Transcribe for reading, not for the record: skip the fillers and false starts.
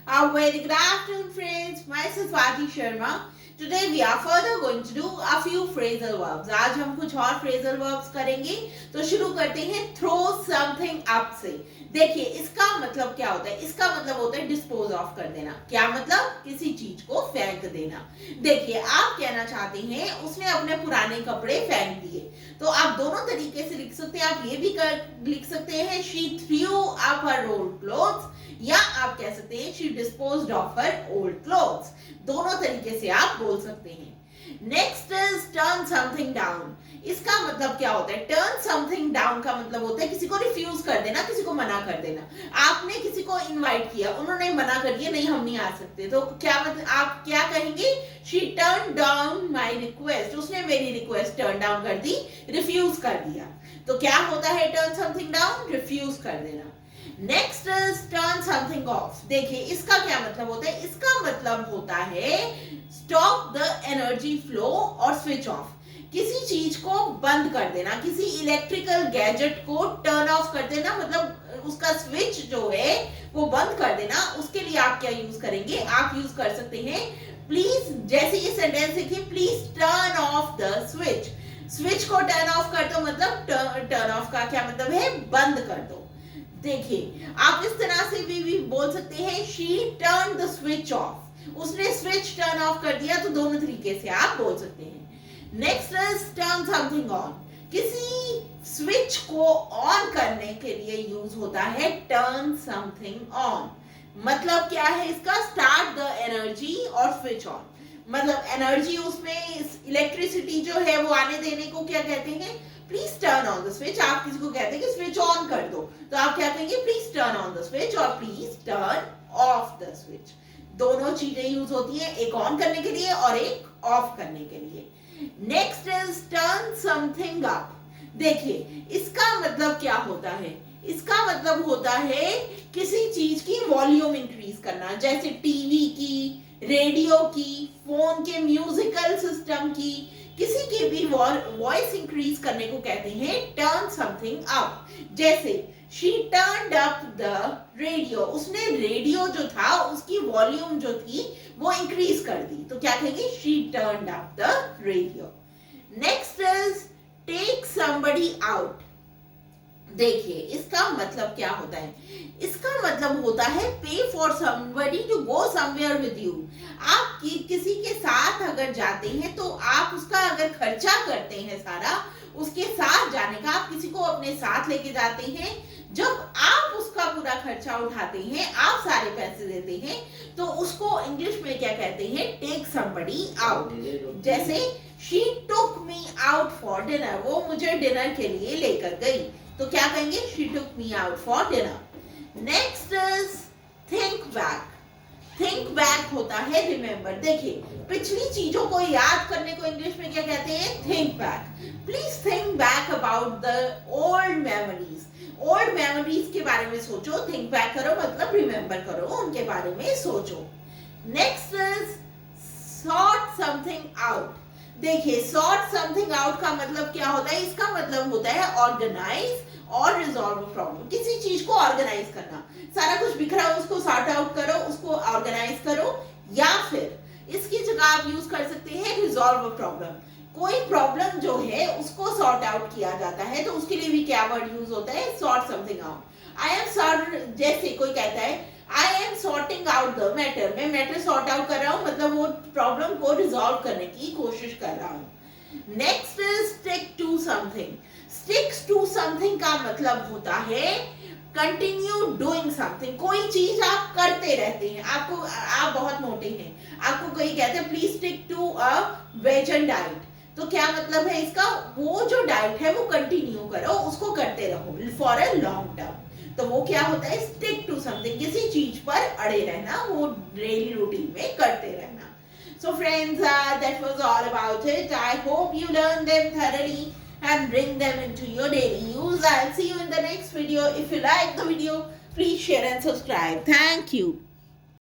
A very good afternoon, friends. Myself Swati Sharma. Today we are further going to do a few phrasal verbs. आज हम कुछ और phrasal verbs करेंगे. तो शुरू करते हैं throw something up से. देखिए इसका मतलब क्या होता है. इसका मतलब होता है dispose of कर देना. क्या मतलब? किसी चीज को फेंक देना. देखिए आप कहना चाहते हैं उसने अपने पुराने कपड़े फेंक दिए. तो आप दोनों तरीके से लिख सकते हैं. आप ये भी लिख सकते हैं she threw up her old clothes, या आप कह सकते हैं she disposed of her old clothes. दोनों तरीके से आप बोल सकते हैं. Next is turn something down. इसका मतलब क्या होता है? टर्न समथिंग डाउन का मतलब होता है किसी को रिफ्यूज कर देना, किसी को मना कर देना. आपने किसी को इनवाइट किया, उन्होंने मना कर दिया, नहीं हम नहीं आ सकते. तो क्या मतलब आप क्या कहेंगे? She turn down my request. उसने मेरी रिक्वेस्ट टर्न डाउन कर दी, रिफ्यूज कर दिया. तो क्या होता है टर्न समथिंग डाउन? रिफ्यूज कर देना. Next is turn something of. देखिए इसका क्या मतलब होता है? इसका मतलब होता है स्टॉप द एनर्जी फ्लो और स्विच ऑफ. किसी चीज को बंद कर देना, किसी इलेक्ट्रिकल गैजेट को टर्न ऑफ कर देना, मतलब उसका स्विच जो है वो बंद कर देना. उसके लिए आप क्या यूज करेंगे? आप यूज कर सकते हैं प्लीज. जैसे ये सेंटेंस देखिए, please turn off the switch. Switch को टर्न ऑफ कर दो, मतलब टर्न ऑफ का क्या मतलब है? बंद कर दो. देखिए आप इस तरह से भी बोल सकते हैं she turn the switch off. उसने स्विच टर्न ऑफ कर दिया. तो दोनों तरीके से आप बोल सकते हैं. Next is turn something on. किसी स्विच को ऑन करने के लिए यूज होता है टर्न समथिंग ऑन. मतलब क्या है इसका? स्टार्ट द एनर्जी और स्विच ऑन. मतलब एनर्जी, उसमें इलेक्ट्रिसिटी जो है वो आने देने को क्या कहते हैं? Please turn on the switch. आप किसी को कहते हैं कि स्विच ऑन कर दो, तो आप क्या कहेंगे? Please turn on the switch और please turn off the switch. दोनों चीजें यूज होती हैं, एक ऑन करने के लिए और एक ऑफ करने के लिए. Next is turn something up. देखिए इसका मतलब क्या होता है? इसका मतलब होता है किसी चीज की वॉल्यूम इंक्रीज करना. जैसे टीवी की, रेडियो की, फोन के म्यूजिकल सिस्टम की, किसी की भी वॉइस इंक्रीज करने को कहते हैं टर्न समथिंग अप. जैसे she turned up the radio. उसने रेडियो जो था उसकी वॉल्यूम जो थी वो इंक्रीज कर दी. तो क्या कहेंगे? She turned up the radio. Next is take somebody out. देखिए इसका मतलब क्या होता है? इसका मतलब होता है pay for somebody to go somewhere with you. आप किसी के साथ अगर जाते हैं तो आप उसका अगर खर्चा करते हैं सारा, उसके साथ जाने का, आप किसी को अपने साथ लेके जाते हैं, जब आप उसका पूरा खर्चा उठाते हैं, आप सारे पैसे देते हैं, तो उसको इंग्लिश में क्या कहते हैं? Take somebody out. जैसे she took me out for dinner. वो मुझे डिनर के लिए लेकर गई. तो क्या कहेंगे? She took me out for dinner. Next is think back. Think back होता है रिमेंबर. देखिए पिछली चीजों को याद करने को इंग्लिश में क्या कहते हैं? Think back. Please think back about the old memories. Old memories के बारे में सोचो. थिंक बैक करो मतलब रिमेंबर करो, उनके बारे में सोचो. Next is sort something out. देखिए सॉर्ट समथिंग आउट का मतलब क्या होता है? इसका मतलब होता है ऑर्गेनाइज और रिजॉल्व प्रॉब्लम. किसी चीज को ऑर्गेनाइज करना. सारा कुछ बिखरा हो उसको सॉर्ट आउट करो, उसको ऑर्गेनाइज करो. या फिर इसकी जगह आप यूज कर सकते हैं रिजॉल्व प्रॉब्लम. कोई प्रॉब्लम जो है उसको सॉर्ट आउट किया जाता है, तो उसके लिए भी क्या वर्ड यूज होता है? Sort something out. I am sort. जैसे कोई कहता है I am sorting out the matter. मैं मैटर सॉर्ट आउट कर रहा हूं, मतलब वो प्रॉब्लम को रिजॉल्व करने की कोशिश कर रहा हूं. Next is stick to something. Sticks to something का मतलब होता है कंटिन्यू डूइंग समथिंग. कोई चीज आप करते रहते हैं. आप बहुत मोटे हैं, आपको कोई कहते हैं please stick to a vegan diet. तो क्या मतलब है इसका? वो जो डाइट है वो कंटिन्यू करो, उसको करते रहो फॉर अ लॉन्ग टर्म. तो वो क्या होता है? Stick to something. किसी चीज पर अड़े रहना, वो डेली रूटीन में करते रहना. So friends, that was all about it. I hope you learn them thoroughly and bring them into your daily use. I'll see you in the next video. If you like the video, please share and subscribe. Thank you.